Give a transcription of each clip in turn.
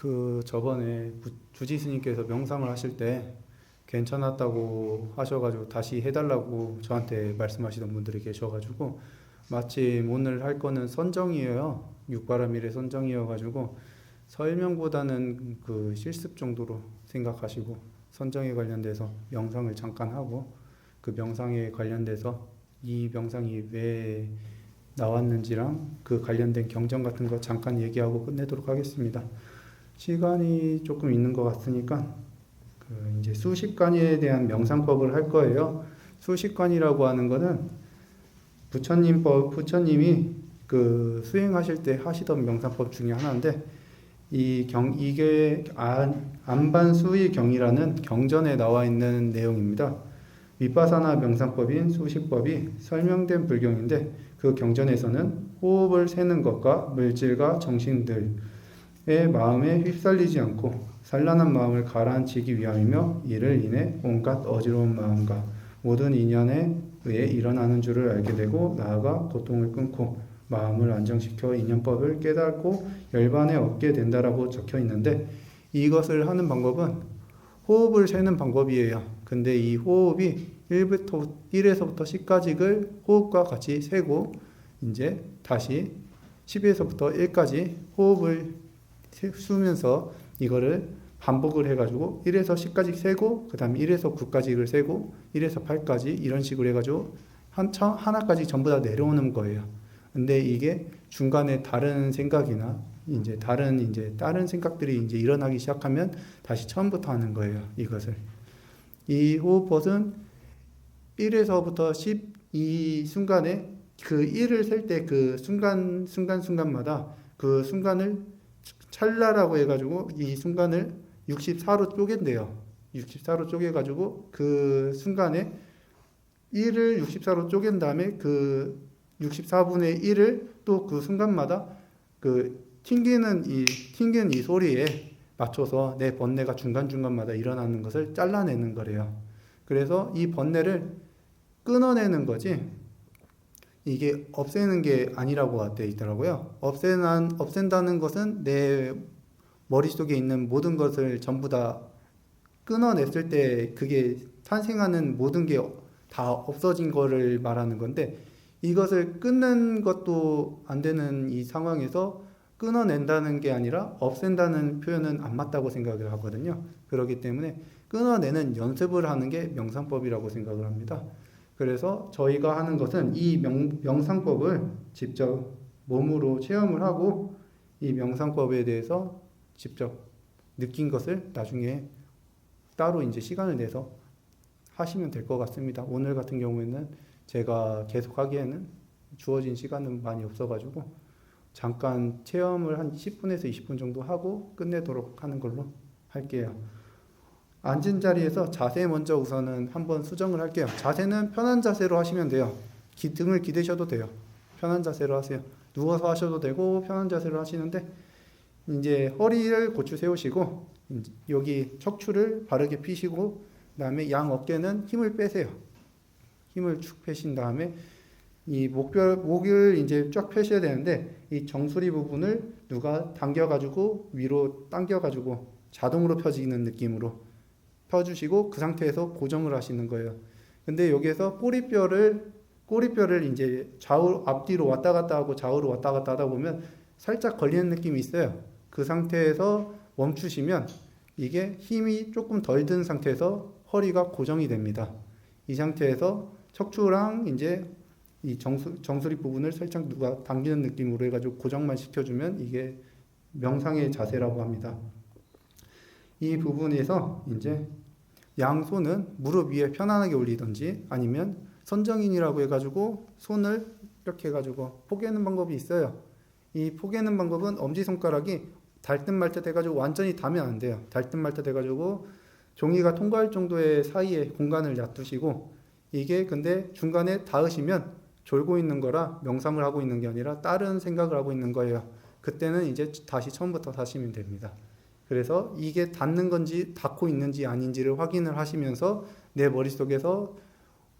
그 저번에 주지 스님께서 명상을 하실 때 괜찮았다고 하셔가지고 다시 해달라고 저한테 말씀하시던 분들이 계셔가지고 마침 오늘 할 거는 선정이에요. 육바라밀의 선정이어가지고 설명보다는 그 실습 정도로 생각하시고 선정에 관련돼서 명상을 잠깐 하고 그 명상에 관련돼서 이 명상이 왜 나왔는지랑 그 관련된 경전 같은 거 잠깐 얘기하고 끝내도록 하겠습니다. 시간이 조금 있는 것 같으니까 이제 수식관에 대한 명상법을 할 거예요. 수식관이라고 하는 거는 부처님이 그 수행하실 때 하시던 명상법 중에 하나인데 이게 안반수의 경이라는 경전에 나와 있는 내용입니다. 위파사나 명상법인 수식법이 설명된 불경인데 그 경전에서는 호흡을 세는 것과 물질과 정신들의 마음에 휩쓸리지 않고 산란한 마음을 가라앉히기 위함이며 이를 인해 온갖 어지러운 마음과 모든 인연에 의해 일어나는 줄을 알게 되고 나아가 고통을 끊고 마음을 안정시켜 인연법을 깨닫고 열반에 얻게 된다라고 적혀 있는데 이것을 하는 방법은 호흡을 세는 방법이에요. 근데 이 호흡이 1에서부터 10까지를 호흡과 같이 세고 이제 다시 10에서부터 1까지 호흡을 쓰면서 이거를 반복을 해가지고 1에서 10까지 세고 그 다음에 1에서 9까지를 세고 1에서 8까지 이런 식으로 해가지고 하나까지 전부 다 내려오는 거예요. 근데 이게 중간에 다른 생각이나 다른 생각들이 이제 일어나기 시작하면 다시 처음부터 하는 거예요. 이것을. 이 호흡법은 1에서부터 10 이 순간에 그 1을 셀 때 그 순간마다 그 순간을 찰나라고 해가지고 이 순간을 64로 쪼갠대요. 64로 쪼개가지고 그 순간에 1을 64로 쪼갠 다음에 그 64분의 1을 또 그 순간마다 그 튕기는 이 소리에 맞춰서 내 번뇌가 중간중간마다 일어나는 것을 잘라내는 거래요. 그래서 이 번뇌를 끊어내는 거지 이게 없애는 게 아니라고 되어 있더라고요. 없앤다는 것은 내 머릿속에 있는 모든 것을 전부 다 끊어냈을 때 그게 탄생하는 모든 게 다 없어진 거를 말하는 건데 이것을 끊는 것도 안 되는 이 상황에서 끊어낸다는 게 아니라 없앤다는 표현은 안 맞다고 생각을 하거든요. 그렇기 때문에 끊어내는 연습을 하는 게 명상법이라고 생각을 합니다. 그래서 저희가 하는 것은 이 명상법을 직접 몸으로 체험을 하고 이 명상법에 대해서 직접 느낀 것을 나중에 따로 이제 시간을 내서 하시면 될 것 같습니다. 오늘 같은 경우에는 제가 계속 하기에는 주어진 시간은 많이 없어가지고 잠깐 체험을 한 10분에서 20분 정도 하고 끝내도록 하는 걸로 할게요. 앉은 자리에서 자세 먼저 우선은 한번 수정을 할게요. 자세는 편한 자세로 하시면 돼요. 등을 기대셔도 돼요. 편한 자세로 하세요. 누워서 하셔도 되고 편한 자세로 하시는데 이제 허리를 고추 세우시고 여기 척추를 바르게 펴시고 그다음에 양 어깨는 힘을 빼세요. 힘을 축 빼신 다음에 이 목을 이제 쫙 펴셔야 되는데 이 정수리 부분을 누가 당겨가지고 위로 당겨가지고 자동으로 펴지는 느낌으로 펴주시고 그 상태에서 고정을 하시는 거예요. 근데 여기에서 꼬리뼈를 이제 좌우 앞뒤로 왔다 갔다 하고 좌우로 왔다 갔다 하다 보면 살짝 걸리는 느낌이 있어요. 그 상태에서 멈추시면 이게 힘이 조금 덜 든 상태에서 허리가 고정이 됩니다. 이 상태에서 척추랑 이제 이 정수리 부분을 살짝 누가 당기는 느낌으로 해가지고 고정만 시켜주면 이게 명상의 자세라고 합니다. 이 부분에서 이제 양손은 무릎 위에 편안하게 올리든지 아니면 선정인이라고 해가지고 손을 이렇게 해가지고 포개는 방법이 있어요. 이 포개는 방법은 엄지손가락이 닿을 듯 말 듯 해가지고 완전히 닿으면 안 돼요. 닿을 듯 말 듯 해가지고 종이가 통과할 정도의 사이에 공간을 놔두시고 이게 근데 중간에 닿으시면 졸고 있는 거라 명상을 하고 있는 게 아니라 다른 생각을 하고 있는 거예요. 그때는 이제 다시 처음부터 하시면 됩니다. 그래서 이게 닿는 건지 닿고 있는지 아닌지를 확인을 하시면서 내 머릿속에서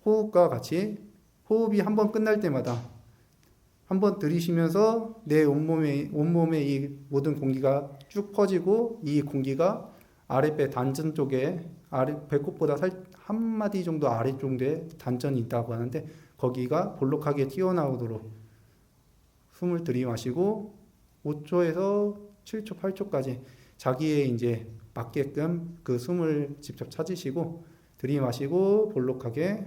호흡과 같이 호흡이 한번 끝날 때마다 한번 들이쉬면서 내 온몸에 이 모든 공기가 쭉 퍼지고 이 공기가 아랫배 단전 쪽에 배꼽보다 한 마디 정도 아래 정도에 단전이 있다고 하는데 거기가 볼록하게 튀어나오도록 숨을 들이마시고 5초에서 7초, 8초까지 자기의 이제 맞게끔 그 숨을 직접 찾으시고 들이마시고 볼록하게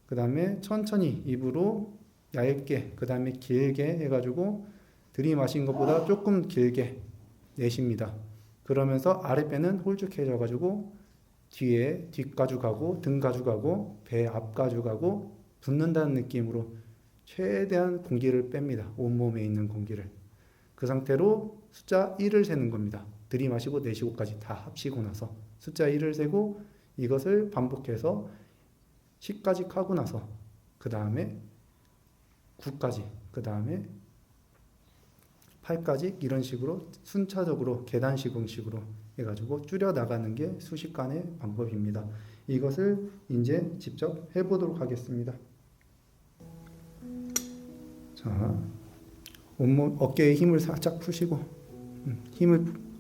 그 다음에 천천히 입으로 얇게 그 다음에 길게 해가지고 들이마신 것보다 조금 길게 내쉽니다. 그러면서 아랫배는 홀쭉해져가지고 뒤에 뒷가죽하고 등 가죽하고 배 앞 가죽하고 붙는다는 느낌으로 최대한 공기를 뺍니다. 온몸에 있는 공기를. 그 상태로 숫자 1을 세는 겁니다. 들이마시고 내쉬고까지 다 합치고 나서 숫자 1을 세고 이것을 반복해서 10까지 하고 나서 그 다음에 9까지 그 다음에 8까지 이런 식으로 순차적으로 계단식 형식으로 해가지고 줄여 나가는 게 수식관의 방법입니다. 이것을 이제 직접 해보도록 하겠습니다. 자, 온몸 어깨에 힘을 살짝 푸시고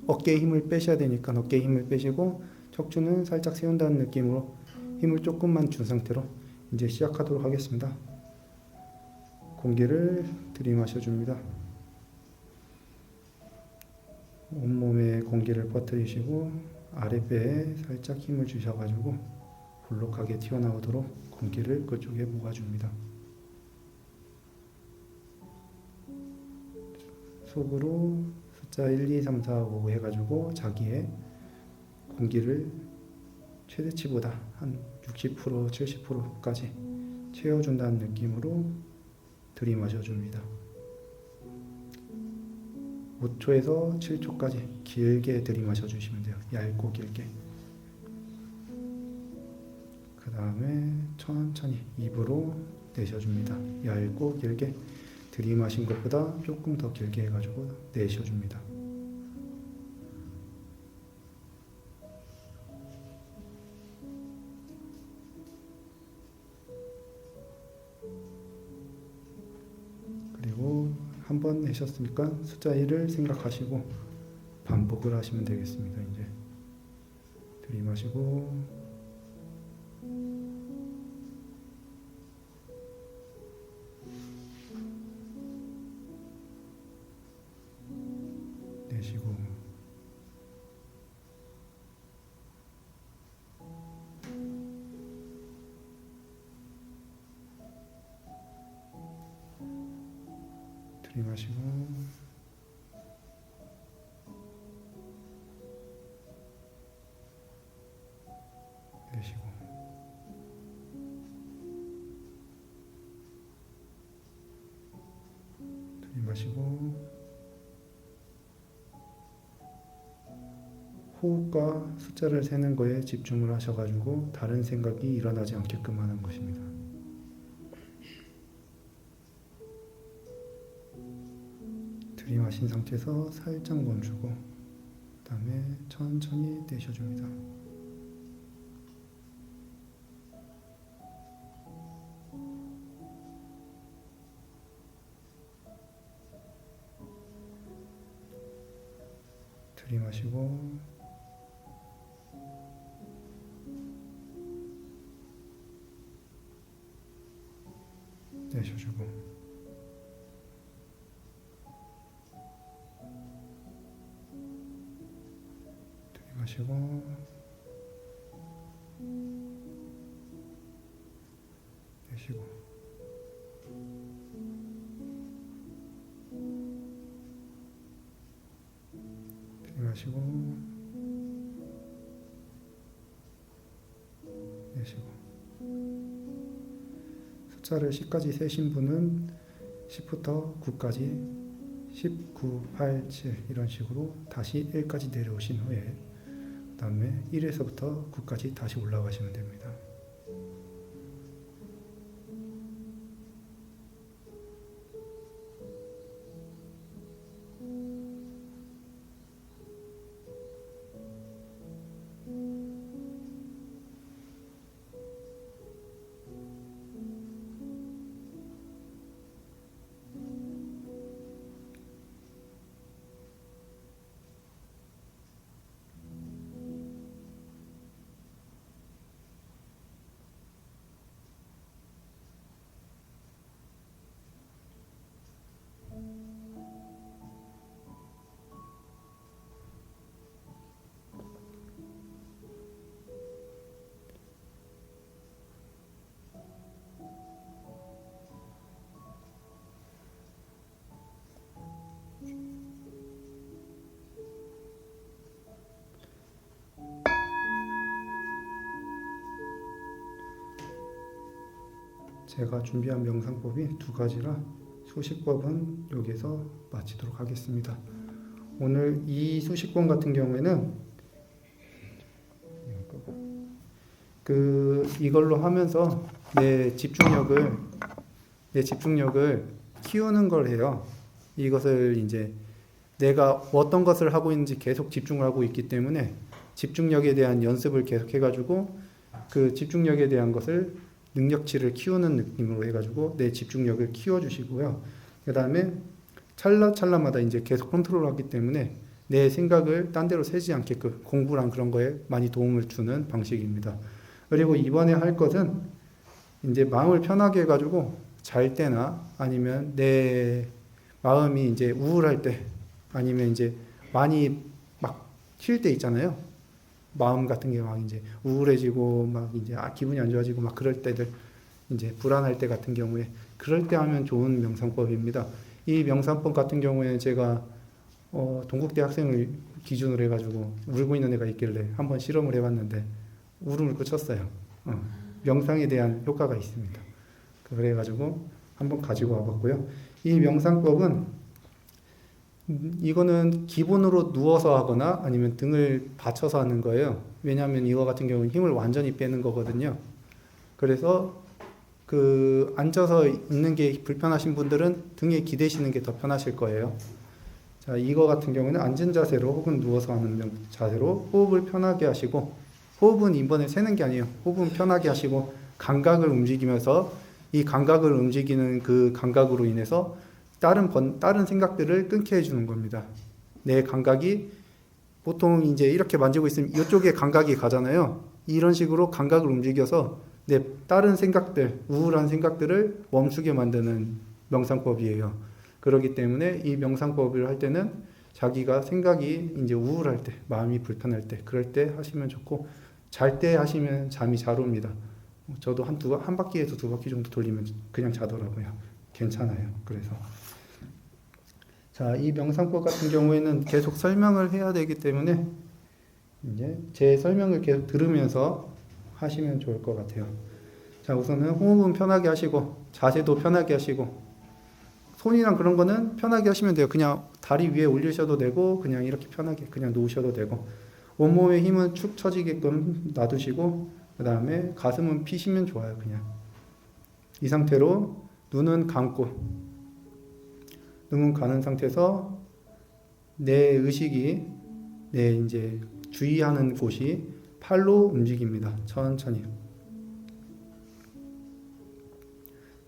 어깨에 힘을 빼셔야 되니까 어깨에 힘을 빼시고 척추는 살짝 세운다는 느낌으로 힘을 조금만 준 상태로 이제 시작하도록 하겠습니다. 공기를 들이마셔 줍니다. 온몸에 공기를 퍼뜨리시고 아랫배에 살짝 힘을 주셔가지고 볼록하게 튀어나오도록 공기를 그쪽에 모아줍니다. 속으로 숫자 1, 2, 3, 4, 5 해가지고 자기의 공기를 최대치보다 한 60%, 70%까지 채워준다는 느낌으로 들이마셔줍니다. 5초에서 7초까지 길게 들이마셔주시면 돼요. 얇고 길게. 그 다음에 천천히 입으로 내셔줍니다. 얇고 길게 들이마신 것보다 조금 더 길게 해가지고 내셔줍니다. 그리고 한 번 내셨으니까 숫자 1을 생각하시고 반복을 하시면 되겠습니다. 이제 들이마시고 내쉬고 들이마시고 내쉬고 들이마시고 호흡과 숫자를 세는 거에 집중을 하셔가지고 다른 생각이 일어나지 않게끔 하는 것입니다. 들이마신 상태에서 살짝 멈추고 그 다음에 천천히 내쉬어줍니다. 들이마시고 내쉬어주고 마시고 내쉬고 들이마시고 내쉬고 숫자를 10까지 세신 분은 10부터 9까지 10, 9, 8, 7 이런 식으로 다시 1까지 내려오신 후에 그 다음에 1에서부터 9까지 다시 올라가시면 됩니다. 제가 준비한 명상법이 두 가지라 수식법은 여기서 마치도록 하겠습니다. 오늘 이 수식법 같은 경우에는 이걸로 하면서 내 집중력을 키우는 걸 해요. 이것을 이제 내가 어떤 것을 하고 있는지 계속 집중을 하고 있기 때문에 집중력에 대한 연습을 계속 해가지고 그 집중력에 대한 것을 능력치를 키우는 느낌으로 해가지고 내 집중력을 키워주시고요. 그 다음에 찰나찰나마다 이제 계속 컨트롤하기 때문에 내 생각을 딴 데로 새지 않게끔 공부랑 그런 거에 많이 도움을 주는 방식입니다. 그리고 이번에 할 것은 이제 마음을 편하게 해가지고 잘 때나 아니면 내 마음이 이제 우울할 때 아니면 이제 많이 막 튈 때 있잖아요. 마음 같은 게 막 이제 우울해지고 막 이제 기분이 안 좋아지고 막 그럴 때들 이제 불안할 때 같은 경우에 그럴 때 하면 좋은 명상법입니다. 이 명상법 같은 경우에 제가 동국대 학생을 기준으로 해가지고 울고 있는 애가 있길래 한번 실험을 해봤는데 울음을 그쳤어요. 명상에 대한 효과가 있습니다. 그래가지고 한번 가지고 와봤고요. 이 명상법은 이거는 기본으로 누워서 하거나 아니면 등을 받쳐서 하는 거예요. 왜냐하면 이거 같은 경우는 힘을 완전히 빼는 거거든요. 그래서 앉아서 있는 게 불편하신 분들은 등에 기대시는 게 더 편하실 거예요. 자, 이거 같은 경우는 앉은 자세로 혹은 누워서 하는 자세로 호흡을 편하게 하시고, 호흡은 이번에 세는 게 아니에요. 호흡은 편하게 하시고 감각을 움직이면서 이 감각을 움직이는 그 감각으로 인해서 다른 생각들을 끊게 해주는 겁니다. 내 감각이 보통 이제 이렇게 만지고 있으면 이쪽에 감각이 가잖아요. 이런 식으로 감각을 움직여서 내 다른 생각들, 우울한 생각들을 멈추게 만드는 명상법이에요. 그렇기 때문에 이 명상법을 할 때는 자기가 생각이 이제 우울할 때, 마음이 불편할 때, 그럴 때 하시면 좋고, 잘 때 하시면 잠이 잘 옵니다. 저도 한 바퀴에서 두 바퀴 정도 돌리면 그냥 자더라고요. 괜찮아요. 그래서. 자, 이 명상법 같은 경우에는 계속 설명을 해야 되기 때문에 이제 제 설명을 계속 들으면서 하시면 좋을 것 같아요. 자, 우선은 호흡은 편하게 하시고, 자세도 편하게 하시고, 손이랑 그런 거는 편하게 하시면 돼요. 그냥 다리 위에 올리셔도 되고, 그냥 이렇게 편하게 그냥 놓으셔도 되고, 온몸의 힘은 축 처지게끔 놔두시고, 그 다음에 가슴은 피시면 좋아요. 그냥 이 상태로 눈은 감고, 눈은 가는 상태에서 내 의식이 내 이제 주의하는 곳이 팔로 움직입니다. 천천히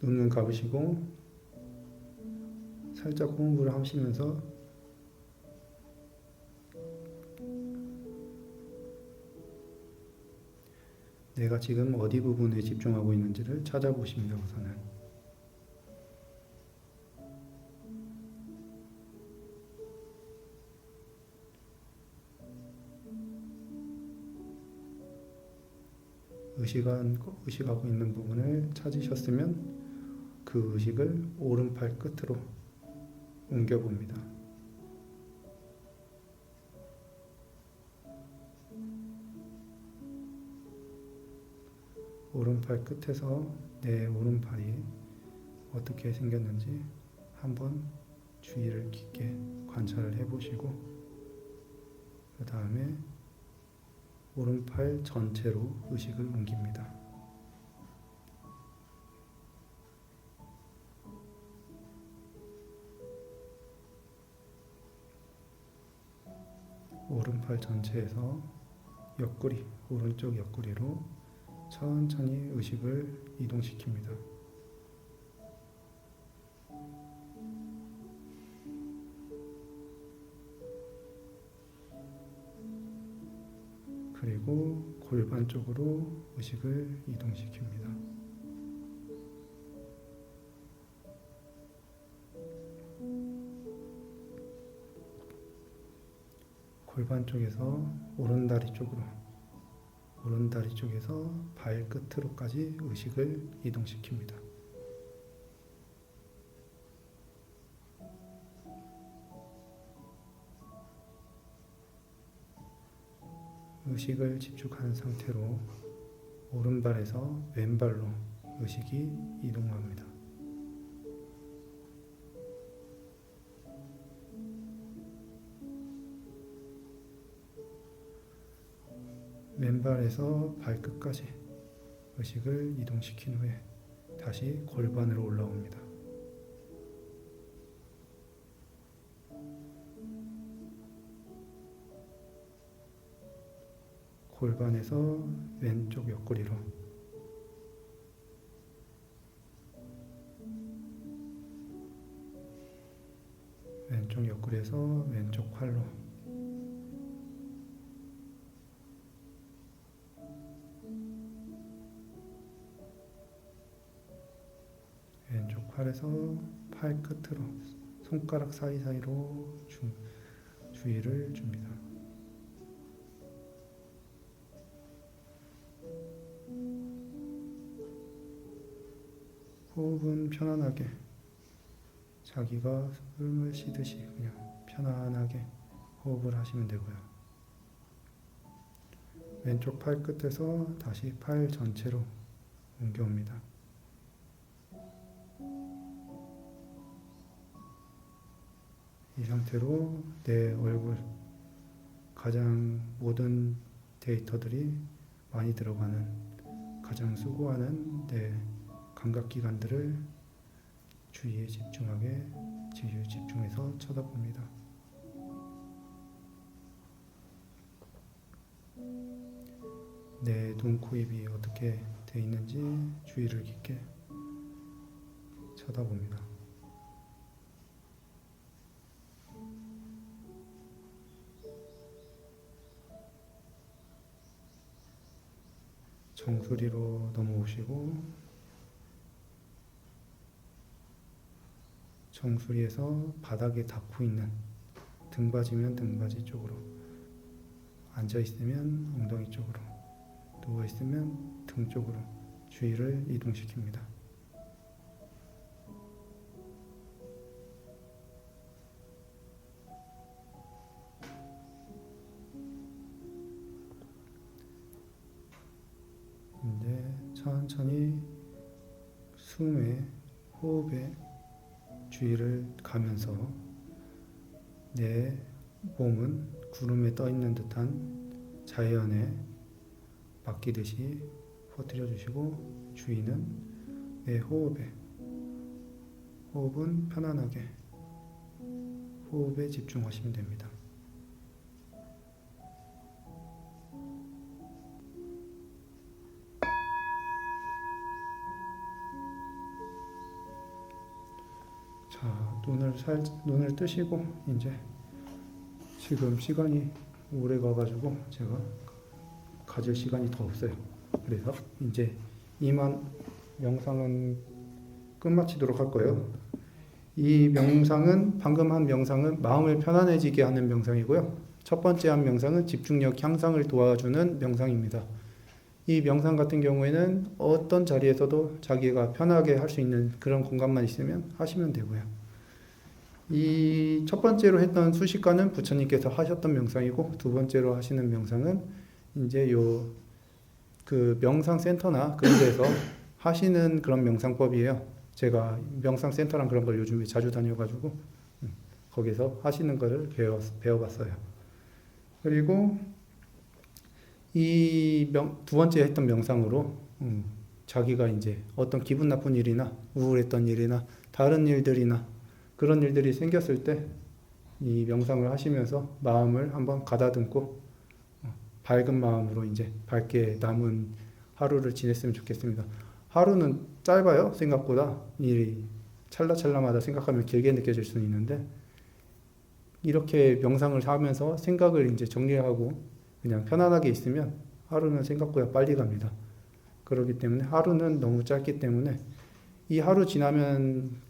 눈은 감으시고 살짝 호흡을 하시면서 내가 지금 어디 부분에 집중하고 있는지를 찾아보십니다. 우선은 의식하고 있는 부분을 찾으셨으면 그 의식을 오른팔 끝으로 옮겨봅니다. 오른팔 끝에서 내 오른팔이 어떻게 생겼는지 한번 주의를 깊게 관찰을 해보시고, 그 다음에 오른팔 전체로 의식을 옮깁니다. 오른팔 전체에서 옆구리, 오른쪽 옆구리로 천천히 의식을 이동시킵니다. 그리고 골반 쪽으로 의식을 이동시킵니다. 골반 쪽에서 오른다리 쪽에서 발끝으로까지 의식을 이동시킵니다. 의식을 집중한 상태로 오른발에서 왼발로 의식이 이동합니다. 왼발에서 발끝까지 의식을 이동시킨 후에 다시 골반으로 올라옵니다. 골반에서 왼쪽 옆구리로, 왼쪽 옆구리에서 왼쪽 팔로, 왼쪽 팔에서 팔 끝으로, 손가락 사이사이로 주의를 줍니다. 호흡은 편안하게, 자기가 숨을 쉬듯이 그냥 편안하게 호흡을 하시면 되고요. 왼쪽 팔 끝에서 다시 팔 전체로 옮겨옵니다. 이 상태로 내 얼굴, 가장 모든 데이터들이 많이 들어가는, 가장 수고하는 내 감각기관들을 주의에 집중해서 쳐다봅니다. 내 눈, 코, 입이 어떻게 되어 있는지 주의를 깊게 쳐다봅니다. 정수리로 넘어오시고, 정수리에서 바닥에 닿고 있는, 등받이면 등받이 쪽으로, 앉아있으면 엉덩이 쪽으로, 누워있으면 등 쪽으로 주의를 이동시킵니다. 이제 천천히 숨에, 호흡에 주의를 가면서 내 몸은 구름에 떠 있는 듯한 자연에 맡기듯이 퍼뜨려 주시고, 주의는 내 호흡에, 호흡은 편안하게 호흡에 집중하시면 됩니다. 자, 눈을 뜨시고, 이제 지금 시간이 오래 가가지고 제가 가질 시간이 더 없어요. 그래서 이제 이만 명상은 끝마치도록 할 거예요. 이 명상은, 방금 한 명상은 마음을 편안해지게 하는 명상이고요. 첫 번째 한 명상은 집중력 향상을 도와주는 명상입니다. 이 명상 같은 경우에는 어떤 자리에서도 자기가 편하게 할 수 있는 그런 공간만 있으면 하시면 되고요. 이 첫 번째로 했던 수식관은 부처님께서 하셨던 명상이고, 두 번째로 하시는 명상은 이제 그 명상센터나 그런 데서 하시는 그런 명상법이에요. 제가 명상센터랑 그런 걸 요즘에 자주 다녀가지고 거기서 하시는 거를 배워봤어요. 그리고 이 두 번째 했던 명상으로 자기가 이제 어떤 기분 나쁜 일이나 우울했던 일이나 다른 일들이나 그런 일들이 생겼을 때 이 명상을 하시면서 마음을 한번 가다듬고 밝은 마음으로 이제 밝게 남은 하루를 지냈으면 좋겠습니다. 하루는 짧아요. 생각보다 일이 찰나찰나마다 생각하면 길게 느껴질 수는 있는데, 이렇게 명상을 하면서 생각을 이제 정리하고 그냥 편안하게 있으면 하루는 생각보다 빨리 갑니다. 그렇기 때문에 하루는 너무 짧기 때문에 이 하루 지나면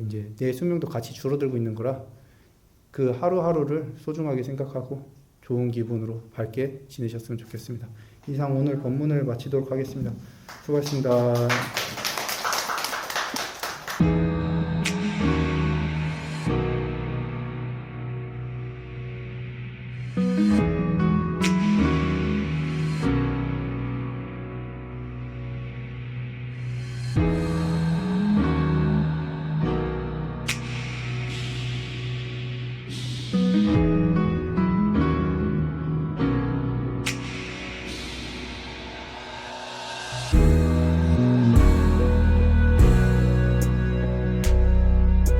이제 내 수명도 같이 줄어들고 있는 거라 그 하루하루를 소중하게 생각하고 좋은 기분으로 밝게 지내셨으면 좋겠습니다. 이상 오늘 법문을 마치도록 하겠습니다. 수고하셨습니다.